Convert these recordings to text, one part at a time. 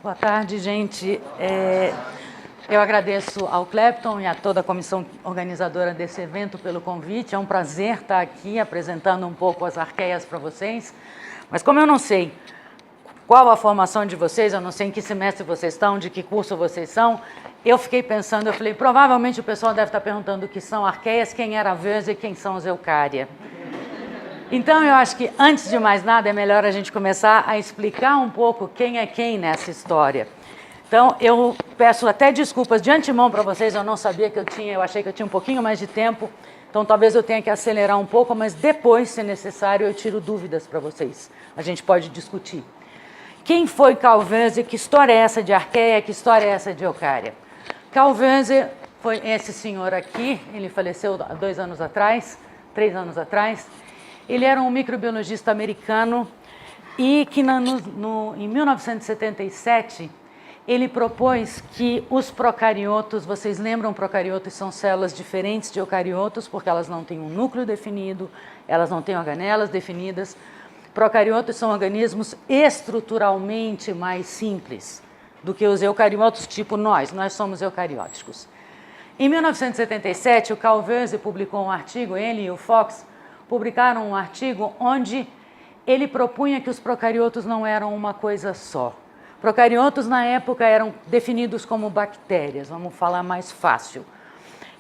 Boa tarde, gente. Eu agradeço ao Clepton e a toda a comissão organizadora desse evento pelo convite. É um prazer estar aqui apresentando um pouco as arqueias para vocês. Mas como eu não sei qual a formação de vocês, eu não sei em que semestre vocês estão, de que curso vocês são, eu fiquei pensando, eu falei, provavelmente o pessoal deve estar perguntando o que são arqueias, quem era Wöse e quem são os Eucária. Então, eu acho que, antes de mais nada, é melhor a gente começar a explicar um pouco quem é quem nessa história. Então, eu peço até desculpas de antemão para vocês, eu não sabia que eu achei que eu tinha um pouquinho mais de tempo, então talvez eu tenha que acelerar um pouco, mas depois, se necessário, eu tiro dúvidas para vocês. A gente pode discutir. Quem foi Carl Wöse? Que história é essa de arqueia? Que história é essa de Eucária? Carl Wöse foi esse senhor aqui, ele faleceu há 3 anos atrás, Ele era um microbiologista americano e que em 1977 ele propôs que os procariotos, vocês lembram, procariotos são células diferentes de eucariotos porque elas não têm um núcleo definido, elas não têm organelas definidas. Procariotos são organismos estruturalmente mais simples do que os eucariotos tipo nós somos eucarióticos. Em 1977, o Carl Wöse publicou um artigo, ele e o Fox publicaram um artigo onde ele propunha que os procariotos não eram uma coisa só. Procariotos, na época, eram definidos como bactérias, vamos falar mais fácil.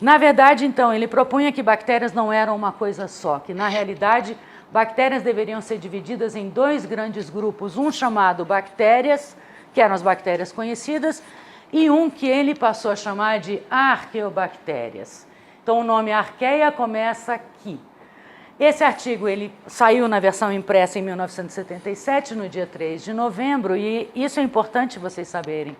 Na verdade, então, ele propunha que bactérias não eram uma coisa só, que, na realidade, bactérias deveriam ser divididas em 2 grandes grupos, um chamado bactérias, que eram as bactérias conhecidas, e um que ele passou a chamar de arqueobactérias. Então, o nome arqueia começa aqui. Esse artigo ele saiu na versão impressa em 1977, no dia 3 de novembro, e isso é importante vocês saberem.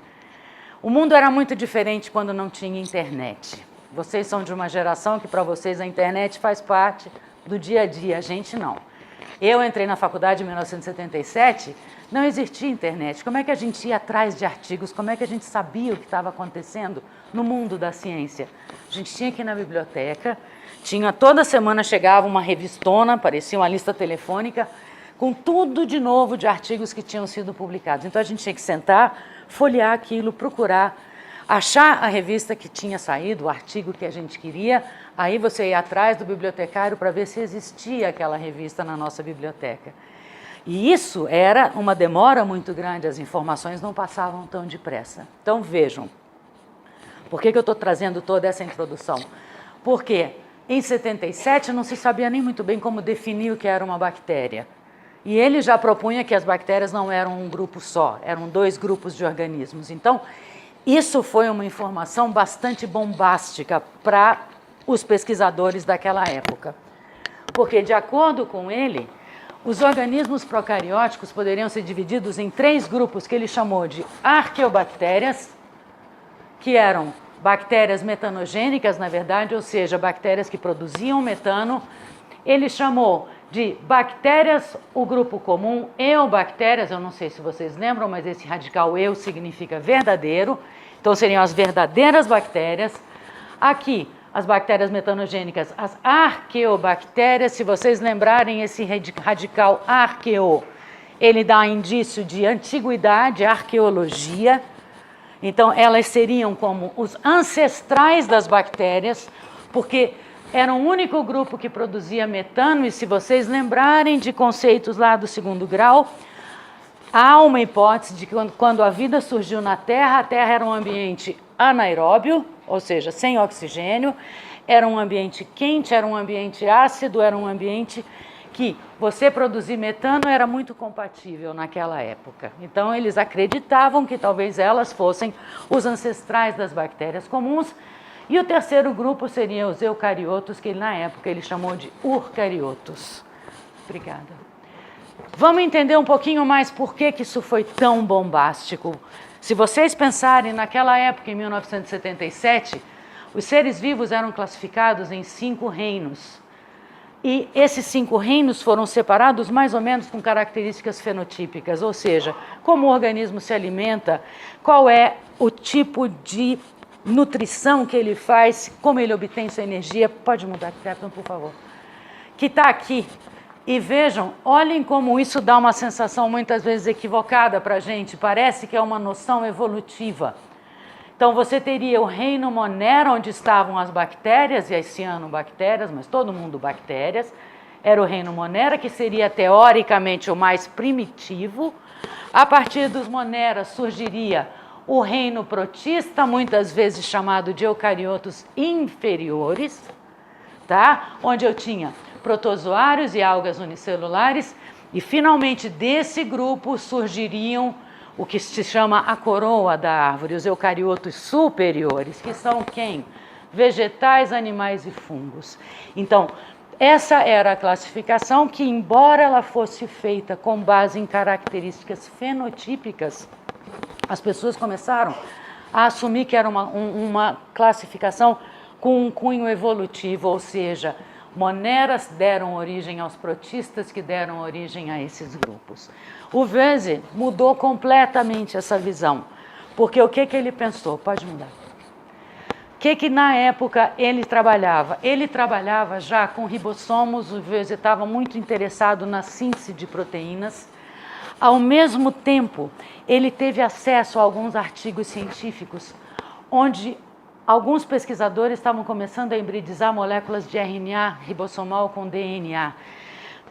O mundo era muito diferente quando não tinha internet. Vocês são de uma geração que, para vocês, a internet faz parte do dia a dia, a gente não. Eu entrei na faculdade em 1977, não existia internet. Como é que a gente ia atrás de artigos? Como é que a gente sabia o que estava acontecendo no mundo da ciência? A gente tinha que ir na biblioteca, toda semana chegava uma revistona, parecia uma lista telefônica, com tudo de novo de artigos que tinham sido publicados. Então a gente tinha que sentar, folhear aquilo, procurar, achar a revista que tinha saído, o artigo que a gente queria, aí você ia atrás do bibliotecário para ver se existia aquela revista na nossa biblioteca. E isso era uma demora muito grande, as informações não passavam tão depressa. Então vejam, por que eu estou trazendo toda essa introdução? Porque em 77 não se sabia nem muito bem como definir o que era uma bactéria. E ele já propunha que as bactérias não eram um grupo só, eram 2 grupos de organismos. Então, isso foi uma informação bastante bombástica para os pesquisadores daquela época. Porque, de acordo com ele, os organismos procarióticos poderiam ser divididos em 3 grupos que ele chamou de arqueobactérias, que eram bactérias metanogênicas, na verdade, ou seja, bactérias que produziam metano. Ele chamou de bactérias, o grupo comum, eubactérias, eu não sei se vocês lembram, mas esse radical eu significa verdadeiro, então seriam as verdadeiras bactérias. Aqui, as bactérias metanogênicas, as arqueobactérias, se vocês lembrarem esse radical arqueo, ele dá indício de antiguidade, arqueologia. Então, elas seriam como os ancestrais das bactérias, porque era o único grupo que produzia metano, e se vocês lembrarem de conceitos lá do 2º grau, há uma hipótese de que quando a vida surgiu na Terra, a Terra era um ambiente anaeróbio, ou seja, sem oxigênio, era um ambiente quente, era um ambiente ácido, era um ambiente que você produzir metano era muito compatível naquela época. Então, eles acreditavam que talvez elas fossem os ancestrais das bactérias comuns. E o 3º grupo seriam os eucariotos, que na época ele chamou de eucariotos. Obrigada. Vamos entender um pouquinho mais por que isso foi tão bombástico. Se vocês pensarem naquela época, em 1977, os seres vivos eram classificados em 5 reinos. E esses 5 reinos foram separados mais ou menos com características fenotípicas, ou seja, como o organismo se alimenta, qual é o tipo de nutrição que ele faz, como ele obtém sua energia. Pode mudar aqui, por favor. Que está aqui. E vejam, olhem como isso dá uma sensação muitas vezes equivocada para a gente, parece que é uma noção evolutiva. Então você teria o reino Monera, onde estavam as bactérias e as cianobactérias, mas todo mundo bactérias. Era o reino Monera, que seria teoricamente o mais primitivo. A partir dos Moneras surgiria o reino protista, muitas vezes chamado de eucariotos inferiores, tá? Onde eu tinha protozoários e algas unicelulares, e finalmente desse grupo surgiriam o que se chama a coroa da árvore, os eucariotos superiores, que são quem? Vegetais, animais e fungos. Então, essa era a classificação que, embora ela fosse feita com base em características fenotípicas, as pessoas começaram a assumir que era uma classificação com um cunho evolutivo, ou seja, Moneras deram origem aos protistas, que deram origem a esses grupos. O Wöse mudou completamente essa visão, porque o que ele pensou? Pode mudar. O que na época ele trabalhava? Ele trabalhava já com ribossomos, o Wöse estava muito interessado na síntese de proteínas. Ao mesmo tempo, ele teve acesso a alguns artigos científicos, onde alguns pesquisadores estavam começando a hibridizar moléculas de RNA ribossomal com DNA.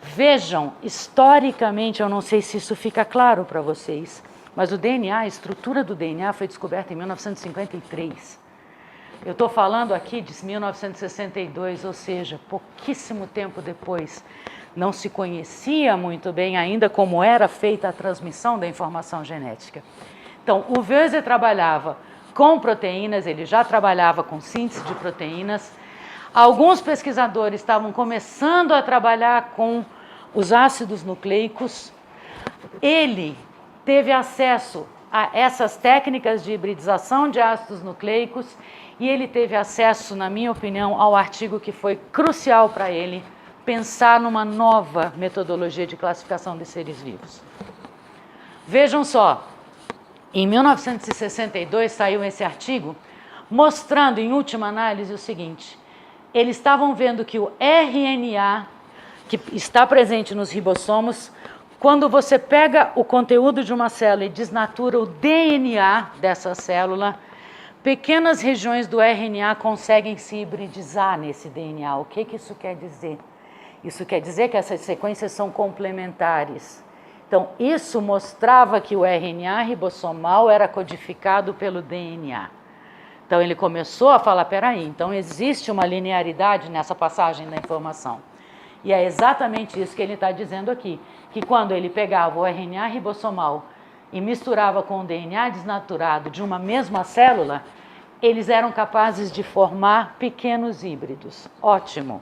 Vejam, historicamente, eu não sei se isso fica claro para vocês, mas o DNA, a estrutura do DNA foi descoberta em 1953. Eu estou falando aqui de 1962, ou seja, pouquíssimo tempo depois. Não se conhecia muito bem ainda como era feita a transmissão da informação genética. Então, o Wöse trabalhava com proteínas, ele já trabalhava com síntese de proteínas. Alguns pesquisadores estavam começando a trabalhar com os ácidos nucleicos. Ele teve acesso a essas técnicas de hibridização de ácidos nucleicos e ele teve acesso, na minha opinião, ao artigo que foi crucial para ele pensar numa nova metodologia de classificação de seres vivos. Vejam só, em 1962 saiu esse artigo mostrando, em última análise, o seguinte: eles estavam vendo que o RNA, que está presente nos ribossomos, quando você pega o conteúdo de uma célula e desnatura o DNA dessa célula, pequenas regiões do RNA conseguem se hibridizar nesse DNA. O que isso quer dizer? Isso quer dizer que essas sequências são complementares. Então, isso mostrava que o RNA ribossomal era codificado pelo DNA. Então, ele começou a falar, peraí, então existe uma linearidade nessa passagem da informação. E é exatamente isso que ele está dizendo aqui, que quando ele pegava o RNA ribossomal e misturava com o DNA desnaturado de uma mesma célula, eles eram capazes de formar pequenos híbridos. Ótimo.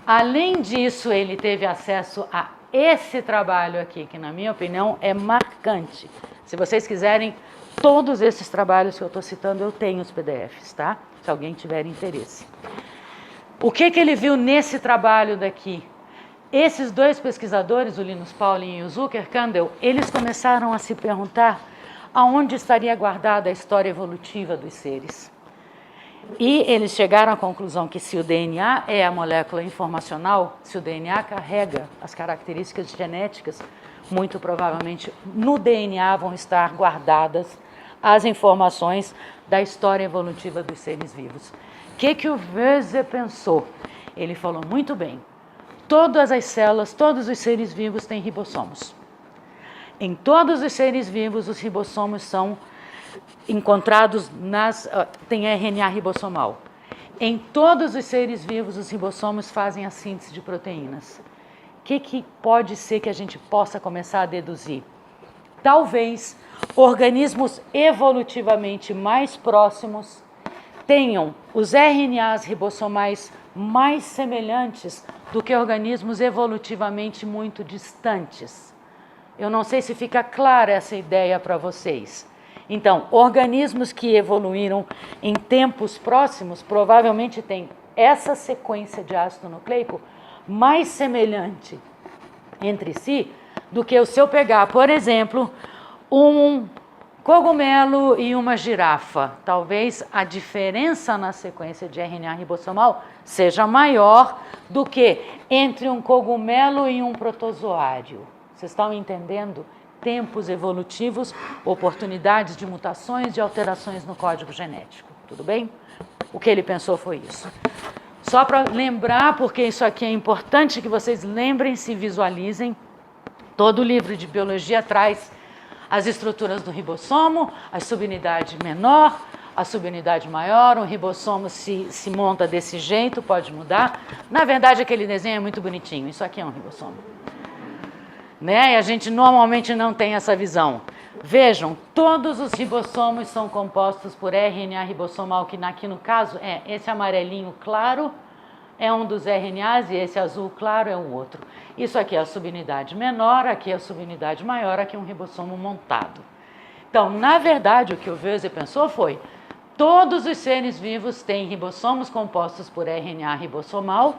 Além disso, ele teve acesso a esse trabalho aqui, que na minha opinião é marcante. Se vocês quiserem, todos esses trabalhos que eu estou citando, eu tenho os PDFs, tá? Se alguém tiver interesse. O que ele viu nesse trabalho daqui? Esses dois pesquisadores, o Linus Pauling e o Zucker Kandel, eles começaram a se perguntar aonde estaria guardada a história evolutiva dos seres. E eles chegaram à conclusão que se o DNA é a molécula informacional, se o DNA carrega as características genéticas, muito provavelmente no DNA vão estar guardadas as informações da história evolutiva dos seres vivos. O que o Wöse pensou? Ele falou, muito bem, todas as células, todos os seres vivos têm ribossomos. Em todos os seres vivos, os ribossomos são encontrados tem RNA ribossomal. Em todos os seres vivos, os ribossomos fazem a síntese de proteínas. O que pode ser que a gente possa começar a deduzir? Talvez organismos evolutivamente mais próximos tenham os RNAs ribossomais mais semelhantes do que organismos evolutivamente muito distantes. Eu não sei se fica clara essa ideia para vocês. Então, organismos que evoluíram em tempos próximos provavelmente têm essa sequência de ácido nucleico mais semelhante entre si do que se eu pegar, por exemplo, um Cogumelo e uma girafa. Talvez a diferença na sequência de RNA ribossomal seja maior do que entre um cogumelo e um protozoário. Vocês estão entendendo? Tempos evolutivos, oportunidades de mutações, de alterações no código genético. Tudo bem? O que ele pensou foi isso. Só para lembrar, porque isso aqui é importante que vocês lembrem, se visualizem. Todo livro de biologia traz as estruturas do ribossomo, a subunidade menor, a subunidade maior, um ribossomo se monta desse jeito, pode mudar. Na verdade, aquele desenho é muito bonitinho, isso aqui é um ribossomo. Né? E a gente normalmente não tem essa visão. Vejam, todos os ribossomos são compostos por RNA ribossomal, que aqui no caso é esse amarelinho claro, é um dos RNAs e esse azul claro é o outro. Isso aqui é a subunidade menor, aqui é a subunidade maior, aqui é um ribossomo montado. Então, na verdade, o que o Wöse pensou foi: todos os seres vivos têm ribossomos compostos por RNA ribossomal,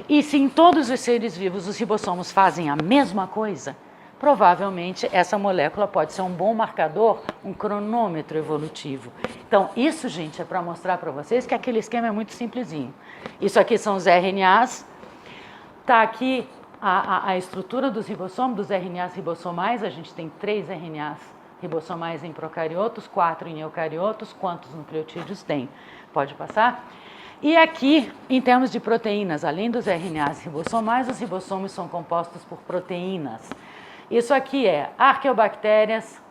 e se em todos os seres vivos os ribossomos fazem a mesma coisa, provavelmente essa molécula pode ser um bom marcador, um cronômetro evolutivo. Então, isso, gente, é para mostrar para vocês que aquele esquema é muito simplesinho. Isso aqui são os RNAs. Está aqui a estrutura dos ribossomos, dos RNAs ribossomais. A gente tem 3 RNAs ribossomais em procariotos, 4 em eucariotos. Quantos nucleotídeos tem? Pode passar. E aqui, em termos de proteínas, além dos RNAs ribossomais, os ribossomos são compostos por proteínas. Isso aqui é arqueobactérias,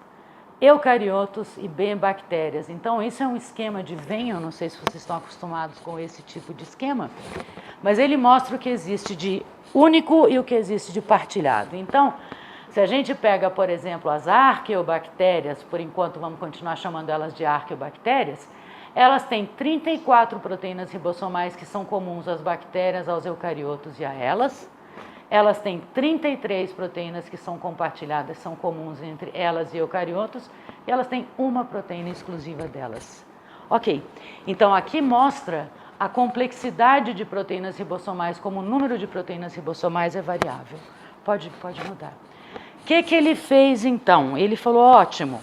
eucariotos e bactérias. Então, isso é um esquema de Venn, eu não sei se vocês estão acostumados com esse tipo de esquema, mas ele mostra o que existe de único e o que existe de partilhado. Então, se a gente pega, por exemplo, as arqueobactérias, por enquanto vamos continuar chamando elas de arqueobactérias, elas têm 34 proteínas ribossomais que são comuns às bactérias, aos eucariotos e a elas. Elas têm 33 proteínas que são compartilhadas, são comuns entre elas e eucariotos, e elas têm uma proteína exclusiva delas. Ok, então aqui mostra a complexidade de proteínas ribossomais, como o número de proteínas ribossomais é variável. Pode mudar. O que ele fez então? Ele falou: ótimo,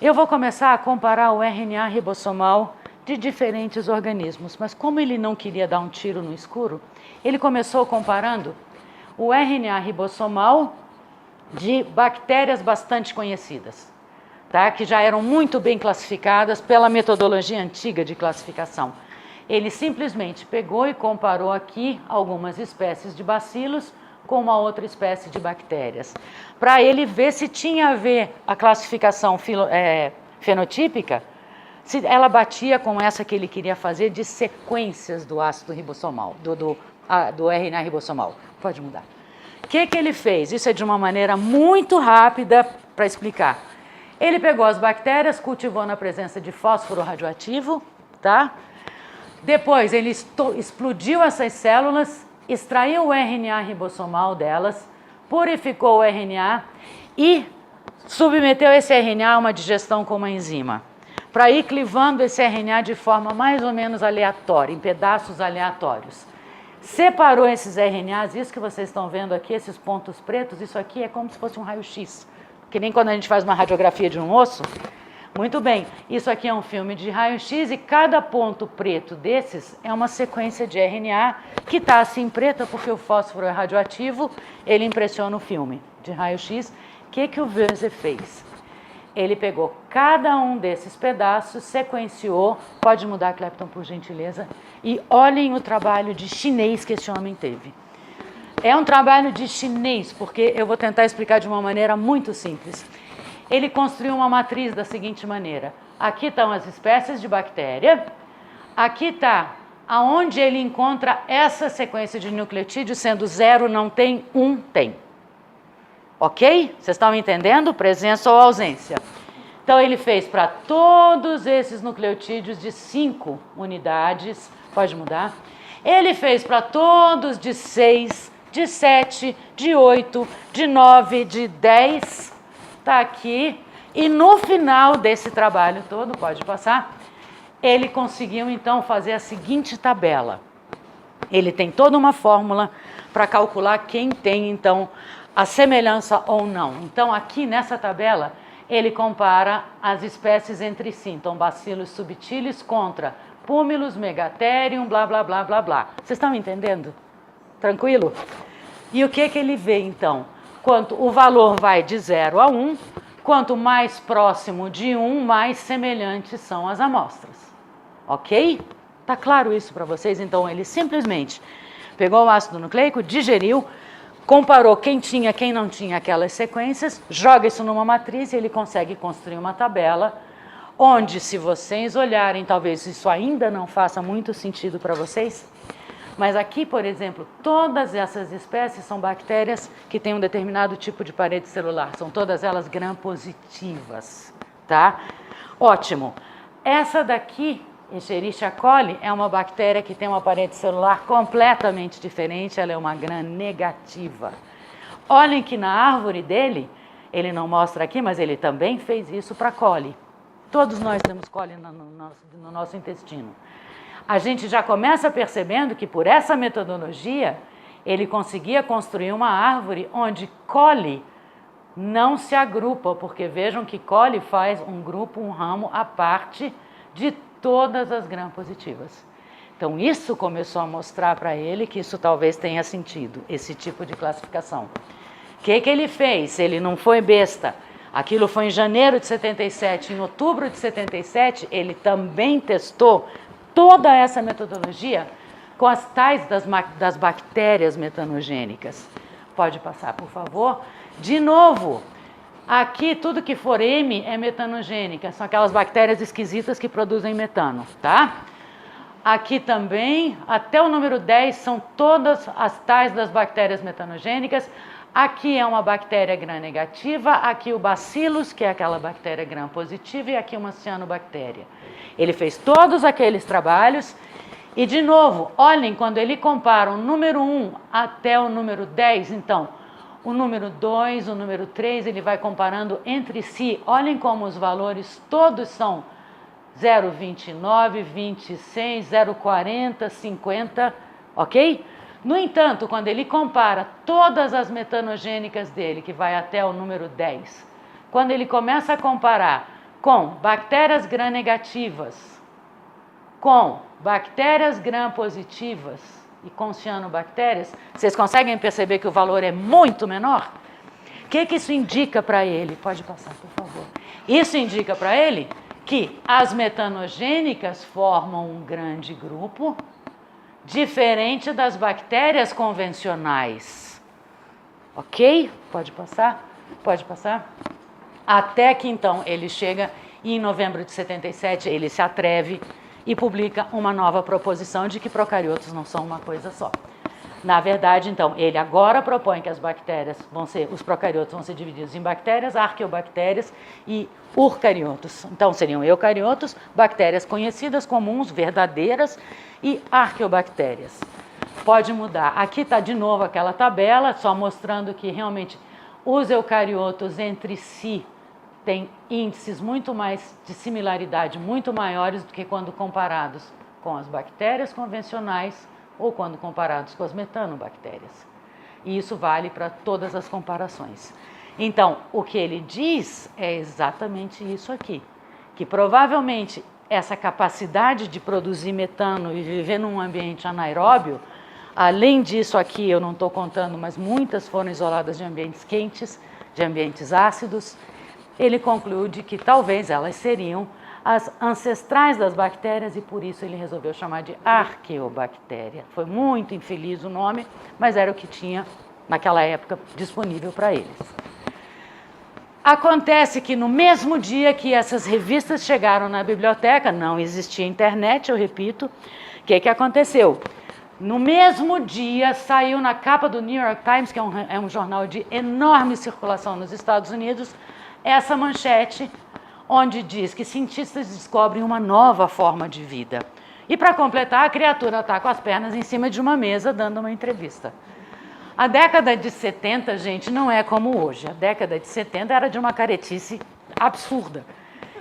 eu vou começar a comparar o RNA ribossomal de diferentes organismos, mas como ele não queria dar um tiro no escuro, ele começou comparando o RNA ribossomal de bactérias bastante conhecidas, tá? Que já eram muito bem classificadas pela metodologia antiga de classificação. Ele simplesmente pegou e comparou aqui algumas espécies de bacilos com uma outra espécie de bactérias, para ele ver se tinha a ver a classificação fenotípica, se ela batia com essa que ele queria fazer de sequências do ácido ribossomal, do RNA ribossomal. Pode mudar. O que ele fez? Isso é de uma maneira muito rápida para explicar. Ele pegou as bactérias, cultivou na presença de fósforo radioativo, tá? Depois ele explodiu essas células, extraiu o RNA ribossomal delas, purificou o RNA e submeteu esse RNA a uma digestão com uma enzima, para ir clivando esse RNA de forma mais ou menos aleatória, em pedaços aleatórios. Separou esses RNAs, isso que vocês estão vendo aqui, esses pontos pretos, isso aqui é como se fosse um raio-x, que nem quando a gente faz uma radiografia de um osso. Muito bem, isso aqui é um filme de raio-x e cada ponto preto desses é uma sequência de RNA que está assim preta porque o fósforo é radioativo, ele impressiona o filme de raio-x. O que o Wöse fez? Ele pegou cada um desses pedaços, sequenciou, pode mudar, Clepton, por gentileza, e olhem o trabalho de chinês que esse homem teve. É um trabalho de chinês, porque eu vou tentar explicar de uma maneira muito simples. Ele construiu uma matriz da seguinte maneira: aqui estão as espécies de bactéria, aqui está aonde ele encontra essa sequência de nucleotídeos, sendo 0 não tem, 1 tem. Ok? Vocês estão entendendo? Presença ou ausência. Então, ele fez para todos esses nucleotídeos de 5 unidades, pode mudar. Ele fez para todos de 6, de 7, de 8, de 9, de 10, está aqui. E no final desse trabalho todo, pode passar, ele conseguiu então fazer a seguinte tabela. Ele tem toda uma fórmula para calcular quem tem então a semelhança ou não. Então, aqui nessa tabela, ele compara as espécies entre si. Então, Bacillus subtilis contra Pumilus, Megatherium, blá, blá, blá, blá, blá. Vocês estão entendendo? Tranquilo? E o que ele vê, então? Quanto o valor vai de 0 a 1, quanto mais próximo de 1, mais semelhantes são as amostras. Ok? Tá claro isso para vocês? Então, ele simplesmente pegou o ácido nucleico, digeriu, comparou quem tinha, quem não tinha aquelas sequências, joga isso numa matriz e ele consegue construir uma tabela onde, se vocês olharem, talvez isso ainda não faça muito sentido para vocês, mas aqui, por exemplo, todas essas espécies são bactérias que têm um determinado tipo de parede celular, são todas elas gram-positivas, tá? Ótimo. Essa daqui, Escherichia coli, é uma bactéria que tem uma parede celular completamente diferente, ela é uma gram-negativa. Olhem que na árvore dele, ele não mostra aqui, mas ele também fez isso para coli. Todos nós temos coli no nosso intestino. A gente já começa percebendo que por essa metodologia, ele conseguia construir uma árvore onde coli não se agrupa, porque vejam que coli faz um grupo, um ramo à parte de todas as gram-positivas. Então, isso começou a mostrar para ele que isso talvez tenha sentido, esse tipo de classificação. O que ele fez? Ele não foi besta. Aquilo foi em janeiro de 77. Em outubro de 77, ele também testou toda essa metodologia com as tais das bactérias metanogênicas. Pode passar, por favor. De novo, aqui tudo que for M é metanogênica, são aquelas bactérias esquisitas que produzem metano, tá? Aqui também, até o número 10, são todas as tais das bactérias metanogênicas. Aqui é uma bactéria gram-negativa, aqui o Bacillus, que é aquela bactéria gram-positiva, e aqui uma cianobactéria. Ele fez todos aqueles trabalhos e, de novo, olhem, quando ele compara o número 1 até o número 10, então, o número 2, o número 3, ele vai comparando entre si. Olhem como os valores todos são 0,29, 26, 0,40, 50, ok? No entanto, quando ele compara todas as metanogênicas dele, que vai até o número 10, quando ele começa a comparar com bactérias gram-negativas, com bactérias gram-positivas e com cianobactérias, vocês conseguem perceber que o valor é muito menor? O que isso indica para ele? Pode passar, por favor. Isso indica para ele que as metanogênicas formam um grande grupo, diferente das bactérias convencionais. Ok? Pode passar? Pode passar? Até que então ele chega e em novembro de 77 ele se atreve e publica uma nova proposição de que procariotos não são uma coisa só. Na verdade, então, ele agora propõe que as bactérias os procariotos vão ser divididos em bactérias, arqueobactérias e eucariotos. Então, seriam eucariotos, bactérias conhecidas, comuns, verdadeiras e arqueobactérias. Pode mudar. Aqui está de novo aquela tabela, só mostrando que realmente os eucariotos entre si têm índices muito mais de similaridade, muito maiores do que quando comparados com as bactérias convencionais ou quando comparados com as metanobactérias. E isso vale para todas as comparações. Então, o que ele diz é exatamente isso aqui, que provavelmente essa capacidade de produzir metano e viver num ambiente anaeróbio, além disso aqui eu não estou contando, mas muitas foram isoladas de ambientes quentes, de ambientes ácidos, ele concluiu de que talvez elas seriam as ancestrais das bactérias e por isso ele resolveu chamar de arqueobactéria. Foi muito infeliz o nome, mas era o que tinha naquela época disponível para eles. Acontece que no mesmo dia que essas revistas chegaram na biblioteca, não existia internet, eu repito, o que aconteceu? No mesmo dia saiu na capa do New York Times, que é um jornal de enorme circulação nos Estados Unidos, essa manchete onde diz que cientistas descobrem uma nova forma de vida. E para completar, a criatura está com as pernas em cima de uma mesa dando uma entrevista. A década de 70, gente, não é como hoje. A década de 70 era de uma caretice absurda.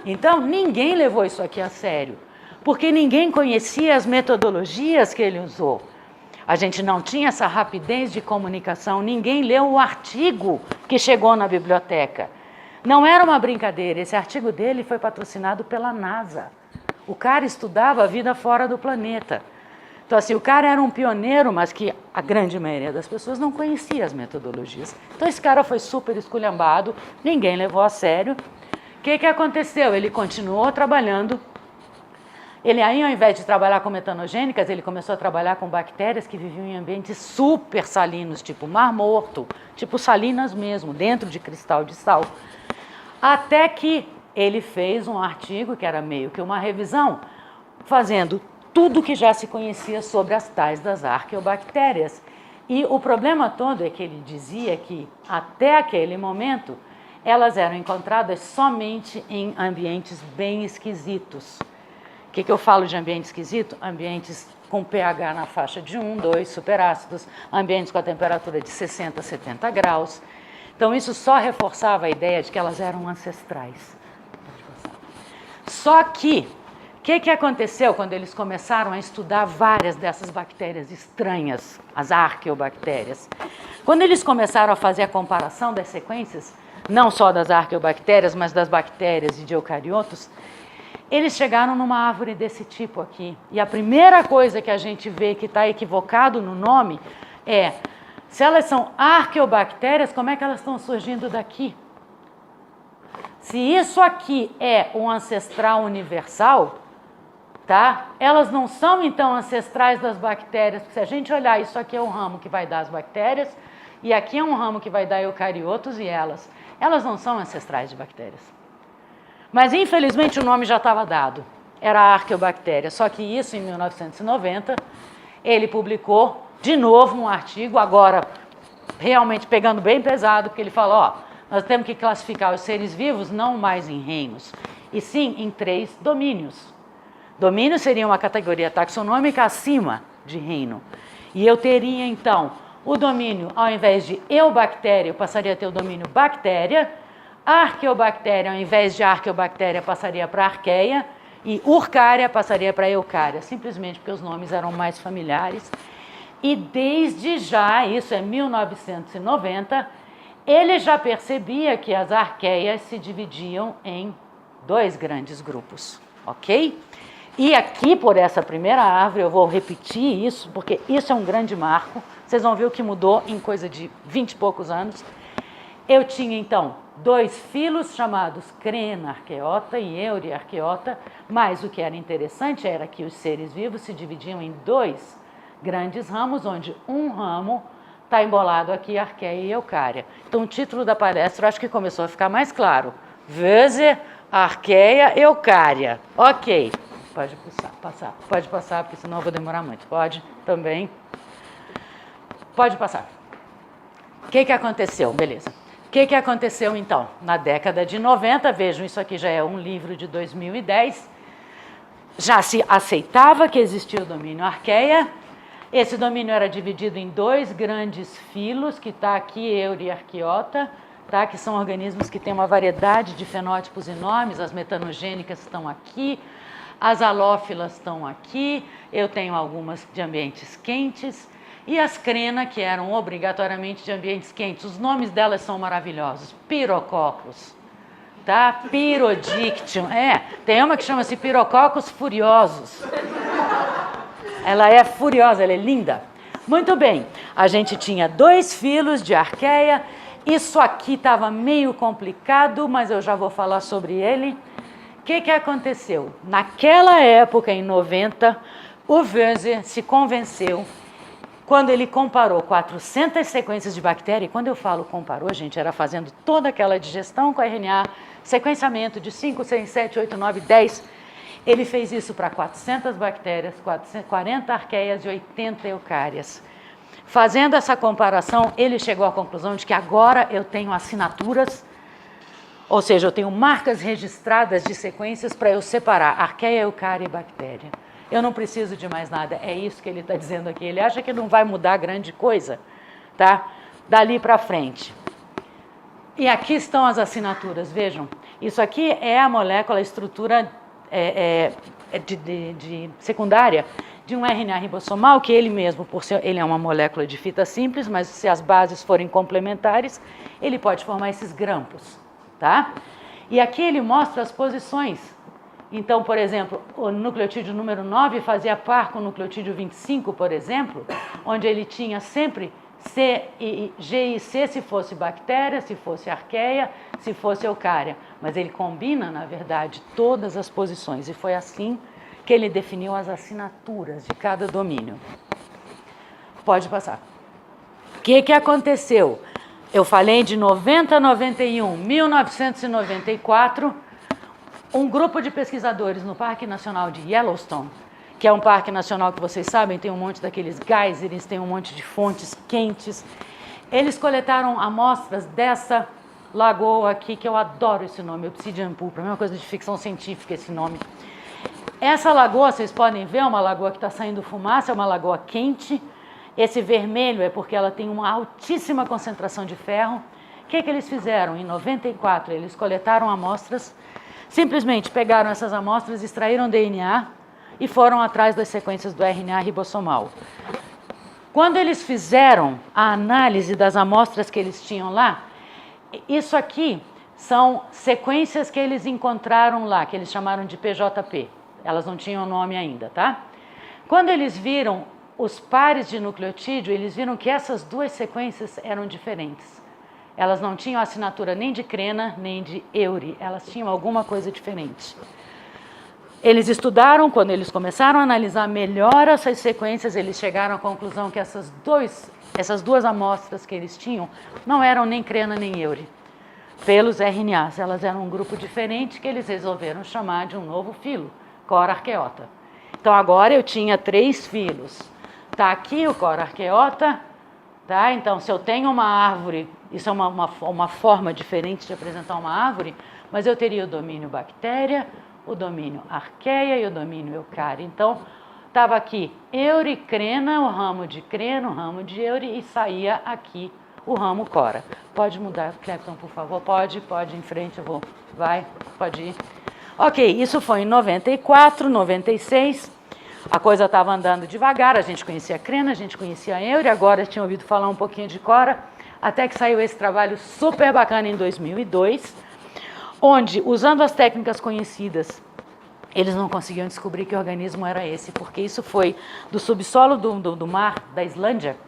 Então, ninguém levou isso aqui a sério, porque ninguém conhecia as metodologias que ele usou. A gente não tinha essa rapidez de comunicação, ninguém leu o artigo que chegou na biblioteca. Não era uma brincadeira, esse artigo dele foi patrocinado pela NASA. O cara estudava a vida fora do planeta. Então, assim, o cara era um pioneiro, mas que a grande maioria das pessoas não conhecia as metodologias. Então, esse cara foi super esculhambado, ninguém levou a sério. O que aconteceu? Ele continuou trabalhando. Ele aí, ao invés de trabalhar com metanogênicas, ele começou a trabalhar com bactérias que viviam em ambientes super salinos, tipo Mar Morto, tipo salinas mesmo, dentro de cristal de sal. Até que ele fez um artigo, que era meio que uma revisão, fazendo tudo que já se conhecia sobre as tais das arqueobactérias. E o problema todo é que ele dizia que, até aquele momento, elas eram encontradas somente em ambientes bem esquisitos. O que eu falo de ambiente esquisito? Ambientes com pH na faixa de 1, 2, superácidos, ambientes com a temperatura de 60, 70 graus. Então, isso só reforçava a ideia de que elas eram ancestrais. Só que, o que aconteceu quando eles começaram a estudar várias dessas bactérias estranhas, as arqueobactérias? Quando eles começaram a fazer a comparação das sequências, não só das arqueobactérias, mas das bactérias e de eucariotos, eles chegaram numa árvore desse tipo aqui. E a primeira coisa que a gente vê que está equivocado no nome é, se elas são arqueobactérias, como é que elas estão surgindo daqui? Se isso aqui é um ancestral universal, tá? Elas não são, então, ancestrais das bactérias. Porque se a gente olhar, isso aqui é um ramo que vai dar as bactérias, e aqui é um ramo que vai dar eucariotos, e elas não são ancestrais de bactérias. Mas, infelizmente, o nome já estava dado. Era arqueobactéria. Só que isso, em 1990, ele publicou de novo um artigo, agora realmente pegando bem pesado, porque ele falou, ó, nós temos que classificar os seres vivos não mais em reinos, e sim em 3 domínios. Domínio seria uma categoria taxonômica acima de reino. E eu teria, então, o domínio, ao invés de eubactéria, eu passaria a ter o domínio bactéria. Arqueobactéria, ao invés de arqueobactéria, passaria para arqueia. E urcária passaria para eucária, simplesmente porque os nomes eram mais familiares. E desde já, isso é 1990, ele já percebia que as arqueias se dividiam em 2 grandes grupos, ok? E aqui, por essa primeira árvore, eu vou repetir isso, porque isso é um grande marco. Vocês vão ver o que mudou em coisa de 20 e poucos anos. Eu tinha, então, 2 filos chamados Crenarqueota e Euriarqueota, mas o que era interessante era que os seres vivos se dividiam em 2 grandes ramos, onde um ramo está embolado aqui, arqueia e eucária. Então, o título da palestra, eu acho que começou a ficar mais claro. Vese, arqueia, eucária. Ok. Pode passar. Pode passar, porque senão eu vou demorar muito. Pode também. Pode passar. O que aconteceu? Beleza. O que aconteceu, então? Na década de 90, vejam, isso aqui já é um livro de 2010, já se aceitava que existia o domínio arqueia. Esse domínio era dividido em 2 grandes filos, que está aqui, Euriarqueota, tá? Que são organismos que têm uma variedade de fenótipos enormes. As metanogênicas estão aqui, as halófilas estão aqui, eu tenho algumas de ambientes quentes, e as crena, que eram obrigatoriamente de ambientes quentes. Os nomes delas são maravilhosos. Pirococcus, tá? Pyrodictium, tem uma que chama-se Pirococcus furiosus. Ela é furiosa, ela é linda. Muito bem, a gente tinha 2 filos de arqueia. Isso aqui estava meio complicado, mas eu já vou falar sobre ele. O que aconteceu? Naquela época, em 90, o Vese se convenceu, quando ele comparou 400 sequências de bactéria, e quando eu falo comparou, gente, era fazendo toda aquela digestão com RNA, sequenciamento de 5, 6, 7, 8, 9, 10, ele fez isso para 400 bactérias, 40 arqueias e 80 eucárias. Fazendo essa comparação, ele chegou à conclusão de que agora eu tenho assinaturas, ou seja, eu tenho marcas registradas de sequências para eu separar arqueia, eucária e bactéria. Eu não preciso de mais nada, é isso que ele está dizendo aqui. Ele acha que não vai mudar grande coisa, tá? Dali para frente. E aqui estão as assinaturas, vejam. Isso aqui é a molécula, a estrutura de secundária de um RNA ribossomal, que ele mesmo, ele é uma molécula de fita simples, mas se as bases forem complementares, ele pode formar esses grampos. tá? E aqui ele mostra as posições. Então, por exemplo, o nucleotídeo número 9 fazia par com o nucleotídeo 25, por exemplo, onde ele tinha sempre G e C se fosse bactéria, se fosse arqueia, se fosse eucária. Mas ele combina, na verdade, todas as posições. E foi assim que ele definiu as assinaturas de cada domínio. Pode passar. O que aconteceu? Eu falei de 90 a 91, 1994, um grupo de pesquisadores no Parque Nacional de Yellowstone, que é um parque nacional que vocês sabem, tem um monte daqueles geysers, tem um monte de fontes quentes. Eles coletaram amostras dessa lagoa aqui, que eu adoro esse nome, Obsidian Pool, para mim é uma coisa de ficção científica esse nome. Essa lagoa, vocês podem ver, é uma lagoa que está saindo fumaça, é uma lagoa quente. Esse vermelho é porque ela tem uma altíssima concentração de ferro. O que eles fizeram? Em 94, eles coletaram amostras, simplesmente pegaram essas amostras, extraíram DNA e foram atrás das sequências do RNA ribossomal. Quando eles fizeram a análise das amostras que eles tinham lá, isso aqui são sequências que eles encontraram lá, que eles chamaram de PJP. Elas não tinham nome ainda, tá? Quando eles viram os pares de nucleotídeo, eles viram que essas duas sequências eram diferentes. Elas não tinham assinatura nem de crena, nem de euri. Elas tinham alguma coisa diferente. Eles estudaram, quando eles começaram a analisar melhor essas sequências, eles chegaram à conclusão que essas duas amostras que eles tinham não eram nem crena nem euri. Pelos RNAs, elas eram um grupo diferente que eles resolveram chamar de um novo filo, Corarqueota. Então agora eu tinha 3 filos. Está aqui o Corarqueota, tá? Então se eu tenho uma árvore, isso é uma forma diferente de apresentar uma árvore, mas eu teria o domínio bactéria, o domínio arqueia e o domínio eucária. Então estava aqui euricrena, o ramo de crena, o ramo de euri, e saía aqui o ramo cora. Pode mudar, Clepton, por favor? Pode em frente, eu vou. Vai, pode ir. Ok, isso foi em 94, 96. A coisa estava andando devagar, a gente conhecia a crena, a gente conhecia a euri, agora tinha ouvido falar um pouquinho de cora, até que saiu esse trabalho super bacana em 2002, onde, usando as técnicas conhecidas, eles não conseguiam descobrir que organismo era esse, porque isso foi do subsolo do mar da Islândia,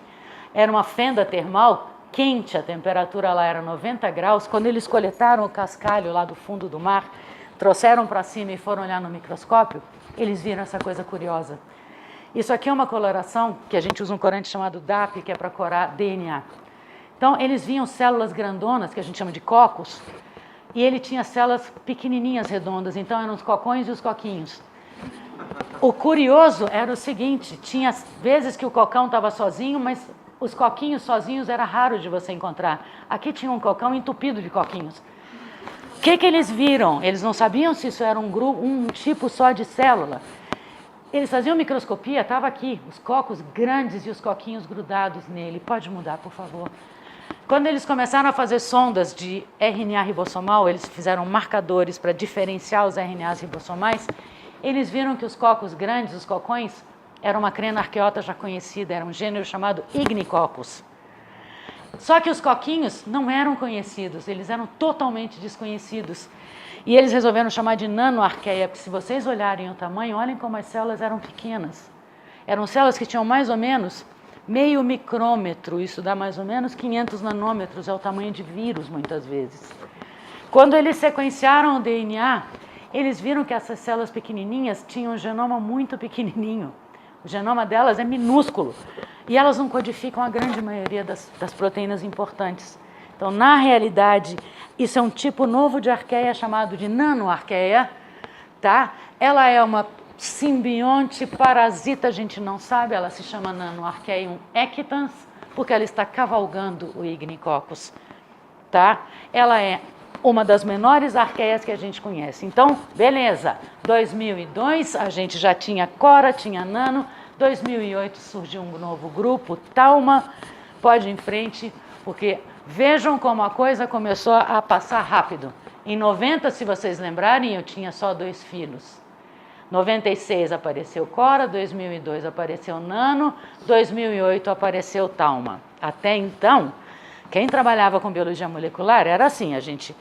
era uma fenda termal quente, a temperatura lá era 90 graus, quando eles coletaram o cascalho lá do fundo do mar, trouxeram para cima e foram olhar no microscópio, eles viram essa coisa curiosa. Isso aqui é uma coloração que a gente usa um corante chamado DAP, que é para corar DNA. Então, eles viam células grandonas, que a gente chama de cocos, e ele tinha células pequenininhas, redondas, então eram os cocões e os coquinhos. O curioso era o seguinte, tinha vezes que o cocão estava sozinho, mas os coquinhos sozinhos era raro de você encontrar. Aqui tinha um cocão entupido de coquinhos. O que eles viram? Eles não sabiam se isso era um tipo só de célula. Eles faziam microscopia, estava aqui, os cocos grandes e os coquinhos grudados nele. Pode mudar, por favor. Quando eles começaram a fazer sondas de RNA ribossomal, eles fizeram marcadores para diferenciar os RNAs ribossomais, eles viram que os cocos grandes, os cocões, era uma crena arqueota já conhecida, era um gênero chamado Ignicoccus. Só que os coquinhos não eram conhecidos, eles eram totalmente desconhecidos. E eles resolveram chamar de nanoarqueia, porque se vocês olharem o tamanho, olhem como as células eram pequenas. Eram células que tinham mais ou menos meio micrômetro, isso dá mais ou menos 500 nanômetros, é o tamanho de vírus muitas vezes. Quando eles sequenciaram o DNA, eles viram que essas células pequenininhas tinham um genoma muito pequenininho. O genoma delas é minúsculo e elas não codificam a grande maioria das proteínas importantes. Então, na realidade, isso é um tipo novo de arqueia chamado de nanoarqueia, tá? Ela é uma simbionte parasita, a gente não sabe, ela se chama Nanoarchaeum equitans, porque ela está cavalgando o Ignicoccus, tá? Ela é uma das menores arqueias que a gente conhece. Então, beleza, 2002 a gente já tinha Cora, tinha Nano, 2008 surgiu um novo grupo, Talma, pode ir em frente, porque vejam como a coisa começou a passar rápido. Em 90, se vocês lembrarem, eu tinha só 2 filhos. 96 apareceu Cora, 2002 apareceu Nano, 2008 apareceu Talma. Até então, quem trabalhava com biologia molecular era assim, a gente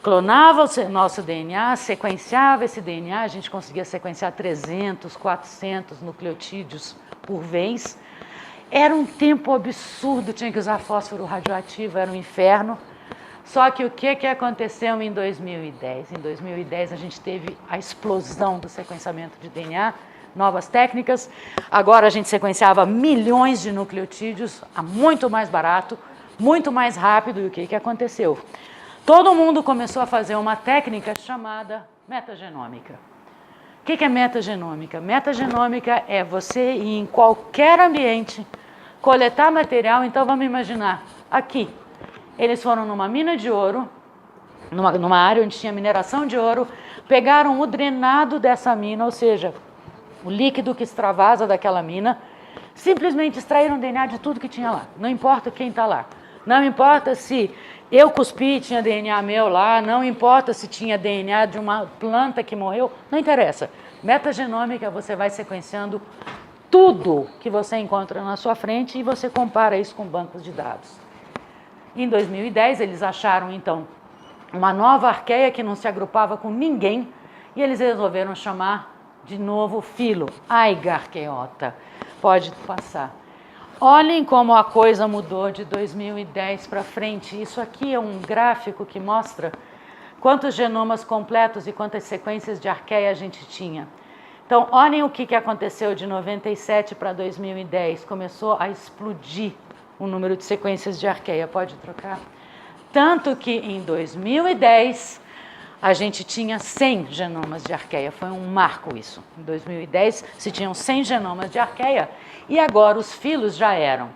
clonava o nosso DNA, sequenciava esse DNA, a gente conseguia sequenciar 300, 400 nucleotídeos por vez. Era um tempo absurdo, tinha que usar fósforo radioativo, era um inferno. Só que o que aconteceu em 2010? Em 2010 a gente teve a explosão do sequenciamento de DNA, novas técnicas. Agora a gente sequenciava milhões de nucleotídeos, muito mais barato, muito mais rápido. E o que aconteceu? Todo mundo começou a fazer uma técnica chamada metagenômica. O que é metagenômica? Metagenômica é você ir em qualquer ambiente, coletar material. Então vamos imaginar, aqui, eles foram numa mina de ouro, numa área onde tinha mineração de ouro, pegaram o drenado dessa mina, ou seja, o líquido que extravasa daquela mina, simplesmente extraíram DNA de tudo que tinha lá. Não importa quem está lá. Não importa se eu cuspi e tinha DNA meu lá, não importa se tinha DNA de uma planta que morreu, não interessa. Metagenômica, você vai sequenciando tudo que você encontra na sua frente e você compara isso com bancos de dados. Em 2010, eles acharam, então, uma nova arqueia que não se agrupava com ninguém e eles resolveram chamar de novo filo, Aigarqueota. Pode passar. Olhem como a coisa mudou de 2010 para frente. Isso aqui é um gráfico que mostra quantos genomas completos e quantas sequências de arqueia a gente tinha. Então, olhem o que aconteceu de 97 para 2010. Começou a explodir o número de sequências de arqueia. Pode trocar? Tanto que em 2010 a gente tinha 100 genomas de arqueia. Foi um marco isso. Em 2010 se tinham 100 genomas de arqueia e agora os filos já eram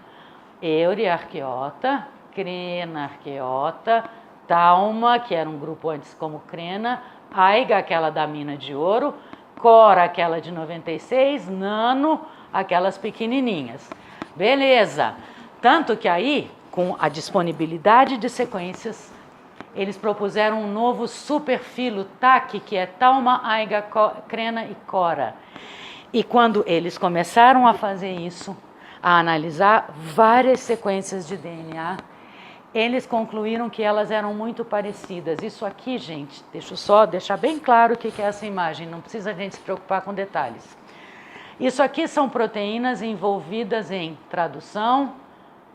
Euriarqueota, Crenarqueota, Talma, que era um grupo antes como Crena, Aiga, aquela da mina de ouro, Cora, aquela de 96, Nano, aquelas pequenininhas. Beleza. Tanto que aí, com a disponibilidade de sequências, eles propuseram um novo superfilo TAC, que é Talma, Aiga, Crena e Cora. E quando eles começaram a fazer isso, a analisar várias sequências de DNA, eles concluíram que elas eram muito parecidas. Isso aqui, gente, deixa eu só deixar bem claro o que é essa imagem, não precisa a gente se preocupar com detalhes. Isso aqui são proteínas envolvidas em tradução,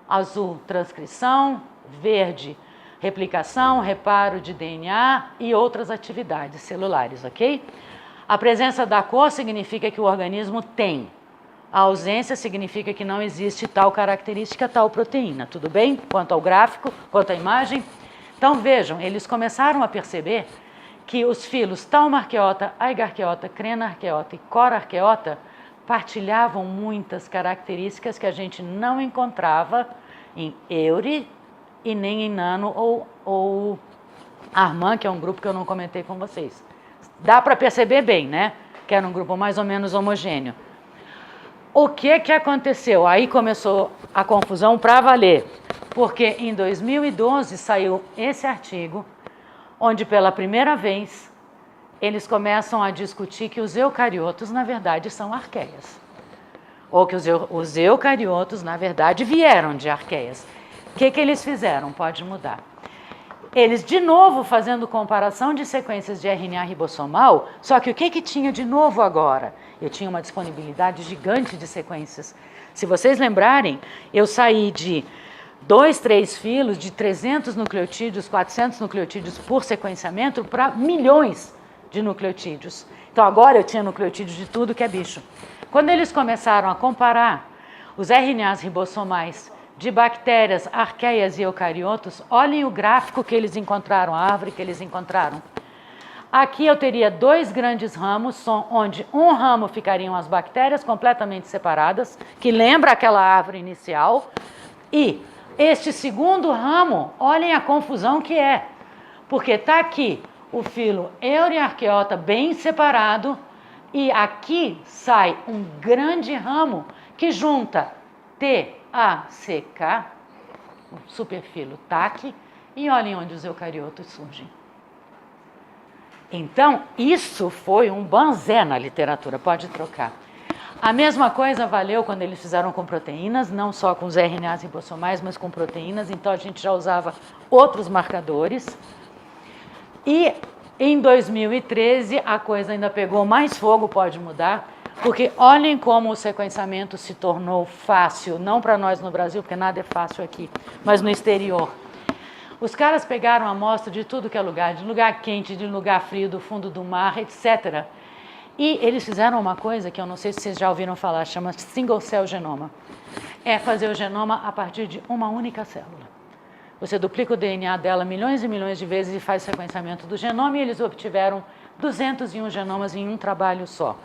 azul, transcrição, verde, replicação, reparo de DNA e outras atividades celulares, ok? A presença da cor significa que o organismo tem. A ausência significa que não existe tal característica, tal proteína. Tudo bem? Quanto ao gráfico, quanto à imagem. Então vejam, eles começaram a perceber que os filos Talmarqueota, Aigarqueota, Crenarqueota e Corarqueota partilhavam muitas características que a gente não encontrava em Euri e nem em Nano ou Arman, que é um grupo que eu não comentei com vocês. Dá para perceber bem, né? Que era um grupo mais ou menos homogêneo. O que aconteceu? Aí começou a confusão para valer, porque em 2012 saiu esse artigo, onde pela primeira vez eles começam a discutir que os eucariotos, na verdade, são arqueias. Ou que os eucariotos, na verdade, vieram de arqueias. O que eles fizeram? Pode mudar. Eles, de novo, fazendo comparação de sequências de RNA ribossomal, só que o que tinha de novo agora? Eu tinha uma disponibilidade gigante de sequências. Se vocês lembrarem, eu saí de 2, 3 filos, de 300 nucleotídeos, 400 nucleotídeos por sequenciamento, para milhões de nucleotídeos. Então, agora eu tinha nucleotídeos de tudo que é bicho. Quando eles começaram a comparar os RNAs ribossomais de bactérias, arqueias e eucariotos, olhem o gráfico que eles encontraram, a árvore que eles encontraram. Aqui eu teria 2 grandes ramos, onde um ramo ficariam as bactérias completamente separadas, que lembra aquela árvore inicial, e este segundo ramo, olhem a confusão que é, porque está aqui o filo Euriarqueota bem separado, e aqui sai um grande ramo que junta TACK, o superfilo TAC, e olhem onde os eucariotos surgem. Então, isso foi um banzé na literatura, pode trocar. A mesma coisa valeu quando eles fizeram com proteínas, não só com os RNAs ribossomais, mas com proteínas, então a gente já usava outros marcadores. E em 2013 a coisa ainda pegou mais fogo, pode mudar, porque olhem como o sequenciamento se tornou fácil, não para nós no Brasil, porque nada é fácil aqui, mas no exterior. Os caras pegaram amostra de tudo que é lugar, de lugar quente, de lugar frio, do fundo do mar, etc. E eles fizeram uma coisa que eu não sei se vocês já ouviram falar, chama single cell genoma. É fazer o genoma a partir de uma única célula. Você duplica o DNA dela milhões e milhões de vezes e faz sequenciamento do genoma, e eles obtiveram 201 genomas em um trabalho só.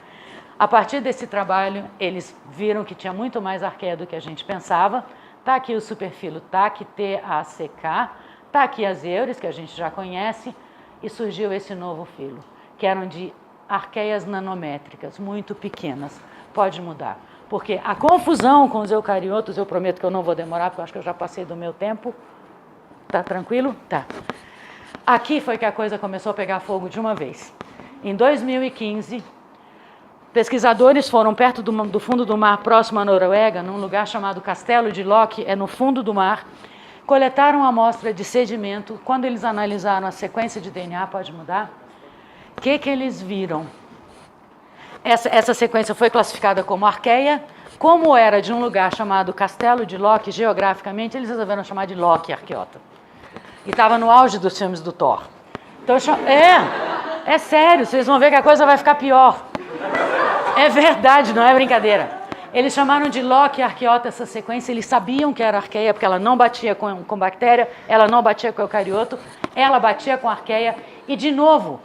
A partir desse trabalho, eles viram que tinha muito mais arqueia do que a gente pensava. Está aqui o superfilo TAC-TACK, está aqui as eures, que a gente já conhece, e surgiu esse novo filo, que eram de arqueias nanométricas, muito pequenas. Pode mudar, porque a confusão com os eucariotos, eu prometo que eu não vou demorar, porque eu acho que eu já passei do meu tempo. Tá tranquilo? Tá. Aqui foi que a coisa começou a pegar fogo de uma vez. Em 2015, pesquisadores foram perto do fundo do mar, próximo à Noruega, num lugar chamado Castelo de Locke, é no fundo do mar, coletaram amostra de sedimento. Quando eles analisaram a sequência de DNA, pode mudar, o que eles viram? Essa sequência foi classificada como arqueia. Como era de um lugar chamado Castelo de Locke, geograficamente, eles resolveram chamar de Locke arqueota. E estava no auge dos filmes do Thor. Então, é sério, vocês vão ver que a coisa vai ficar pior. É verdade, não é brincadeira. Eles chamaram de Locke arqueota essa sequência, eles sabiam que era arqueia, porque ela não batia com bactéria, ela não batia com eucarioto, ela batia com arqueia. E, de novo,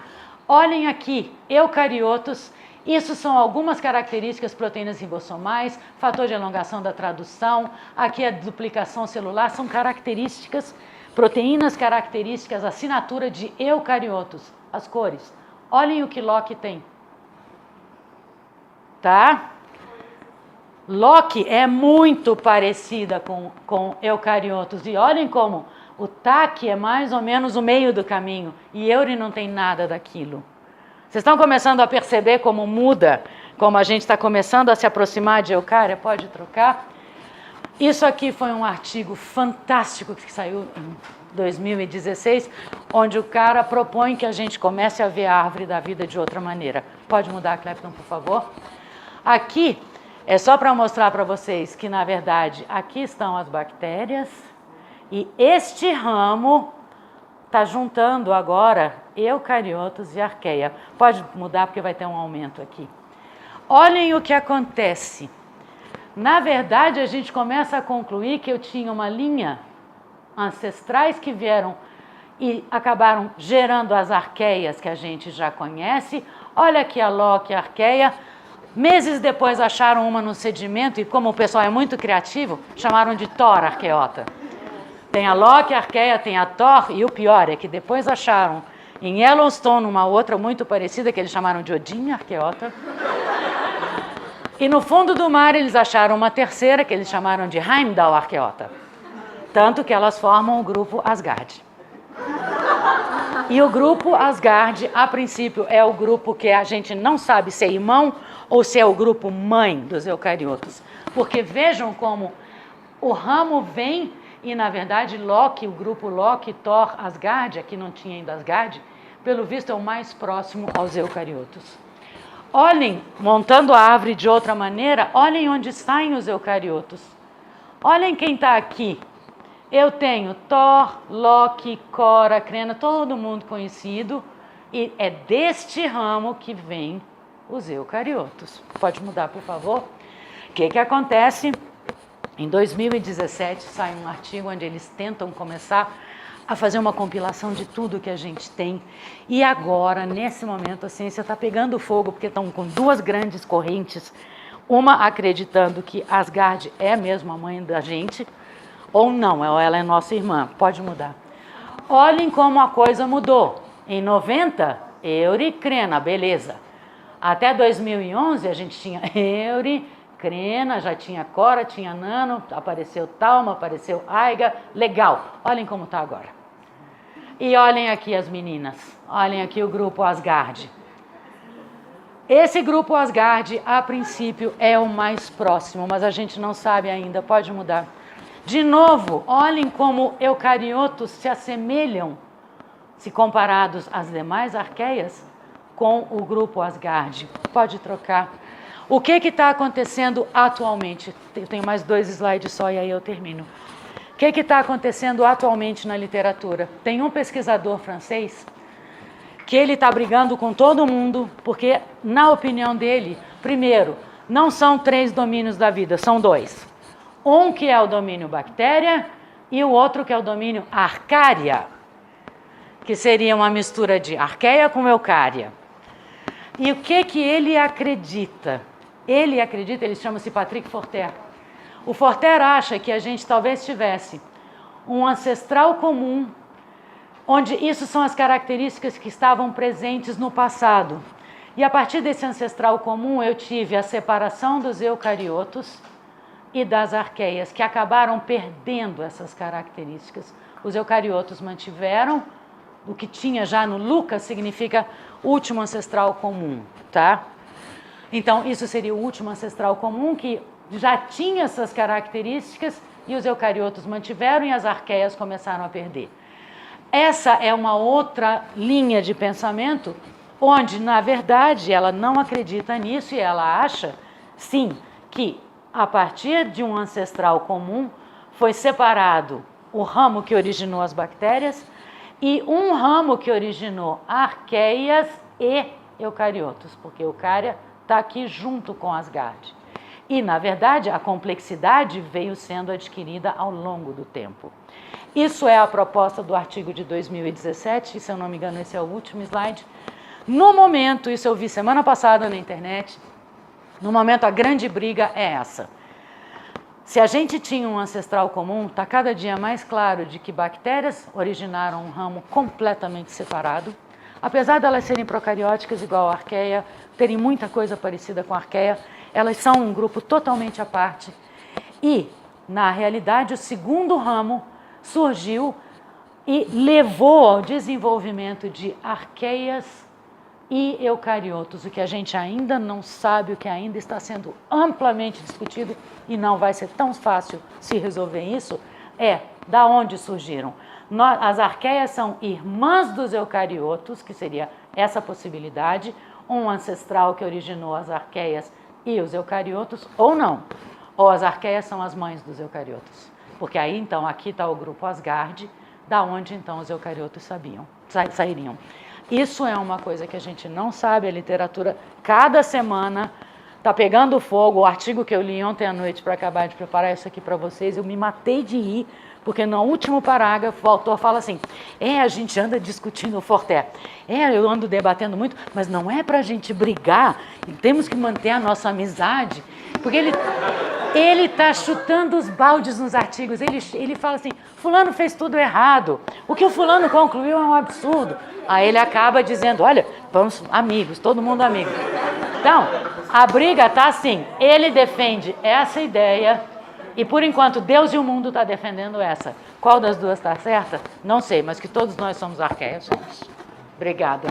olhem aqui, eucariotos, isso são algumas características, proteínas ribossomais, fator de elongação da tradução, aqui a duplicação celular, são características, proteínas características, assinatura de eucariotos, as cores. Olhem o que Locke tem. Tá? Locke é muito parecida com eucariotos, e olhem como o TAC é mais ou menos o meio do caminho, e Euri não tem nada daquilo. Vocês estão começando a perceber como muda, como a gente está começando a se aproximar de eucária? Pode trocar. Isso aqui foi um artigo fantástico que saiu em 2016, onde o cara propõe que a gente comece a ver a árvore da vida de outra maneira. Pode mudar, Clepton, por favor? Aqui é só para mostrar para vocês que, na verdade, aqui estão as bactérias, e este ramo está juntando agora eucariotos e arqueia. Pode mudar porque vai ter um aumento aqui. Olhem o que acontece. Na verdade, a gente começa a concluir que eu tinha uma linha ancestrais que vieram e acabaram gerando as arqueias que a gente já conhece. Olha aqui a Locke arqueia. Meses depois acharam uma no sedimento e, como o pessoal é muito criativo, chamaram de Thor arqueota. Tem a Locke arqueia, tem a Thor, e o pior é que depois acharam em Yellowstone uma outra muito parecida que eles chamaram de Odin arqueota. E no fundo do mar eles acharam uma terceira que eles chamaram de Heimdall arqueota. Tanto que elas formam o grupo Asgard. E o grupo Asgard, a princípio, é o grupo que a gente não sabe se é irmão ou se é o grupo mãe dos eucariotos. Porque vejam como o ramo vem e, na verdade, Locke, o grupo Locke, Thor, Asgard, aqui não tinha ainda Asgard, pelo visto é o mais próximo aos eucariotos. Olhem, montando a árvore de outra maneira, olhem onde saem os eucariotos. Olhem quem está aqui. Eu tenho Thor, Locke, Cora, Crena, todo mundo conhecido, e é deste ramo que vem os eucariotos. Pode mudar, por favor? O que acontece? Em 2017 sai um artigo onde eles tentam começar a fazer uma compilação de tudo que a gente tem. E agora, nesse momento, a ciência está pegando fogo, porque estão com duas grandes correntes, uma acreditando que Asgard é mesmo a mãe da gente, ou não, ela é nossa irmã. Pode mudar. Olhem como a coisa mudou. Em 90, Euri, Crena, beleza. Até 2011 a gente tinha Euri, Crena, já tinha Cora, tinha Nano, apareceu Talma, apareceu Aiga, legal. Olhem como está agora. E olhem aqui as meninas, olhem aqui o grupo Asgard. Esse grupo Asgard, a princípio, é o mais próximo, mas a gente não sabe ainda, pode mudar. De novo, olhem como eucariotos se assemelham se comparados às demais arqueias, com o grupo Asgard. Pode trocar. O que está acontecendo atualmente? Eu tenho mais 2 slides só e aí eu termino. O que está acontecendo atualmente na literatura? Tem um pesquisador francês que ele está brigando com todo mundo, porque, na opinião dele, primeiro, não são 3 domínios da vida, são 2. Um que é o domínio bactéria e o outro que é o domínio arcária, que seria uma mistura de arqueia com eucária. E o que ele acredita? Ele chama-se Patrick Forter. O Forter acha que a gente talvez tivesse um ancestral comum, onde isso são as características que estavam presentes no passado. E a partir desse ancestral comum, eu tive a separação dos eucariotos e das arqueias, que acabaram perdendo essas características. Os eucariotos mantiveram, o que tinha já no Lucas significa último ancestral comum, tá? Então, isso seria o último ancestral comum, que já tinha essas características e os eucariotos mantiveram e as arqueias começaram a perder. Essa é uma outra linha de pensamento, onde, na verdade, ela não acredita nisso e ela acha, sim, que a partir de um ancestral comum foi separado o ramo que originou as bactérias e um ramo que originou arqueias e eucariotos, porque eucária está aqui junto com Asgard. E, na verdade, a complexidade veio sendo adquirida ao longo do tempo. Isso é a proposta do artigo de 2017, se eu não me engano, esse é o último slide. No momento, isso eu vi semana passada na internet, no momento a grande briga é essa. Se a gente tinha um ancestral comum, está cada dia mais claro de que bactérias originaram um ramo completamente separado, apesar de elas serem procarióticas igual a arqueia, terem muita coisa parecida com a arqueia, elas são um grupo totalmente à parte. E, na realidade, o segundo ramo surgiu e levou ao desenvolvimento de arqueias e eucariotos, o que a gente ainda não sabe, o que ainda está sendo amplamente discutido e não vai ser tão fácil se resolver isso, é da onde surgiram. As arqueias são irmãs dos eucariotos, que seria essa possibilidade, um ancestral que originou as arqueias e os eucariotos, ou não. Ou as arqueias são as mães dos eucariotos. Porque aí, então, aqui está o grupo Asgard, da onde, então, os eucariotos sairiam. Isso é uma coisa que a gente não sabe, a literatura, cada semana, está pegando fogo. O artigo que eu li ontem à noite para acabar de preparar isso aqui para vocês, eu me matei de rir, porque no último parágrafo o autor fala assim, a gente anda discutindo o Forter, eu ando debatendo muito, mas não é para a gente brigar, temos que manter a nossa amizade, porque ele está chutando os baldes nos artigos, ele fala assim, fulano fez tudo errado, o que o fulano concluiu é um absurdo. Aí ele acaba dizendo, olha, vamos amigos, todo mundo amigo. Então, a briga está assim, ele defende essa ideia e, por enquanto, Deus e o mundo está defendendo essa. Qual das duas está certa? Não sei, mas que todos nós somos arqueias. Obrigada.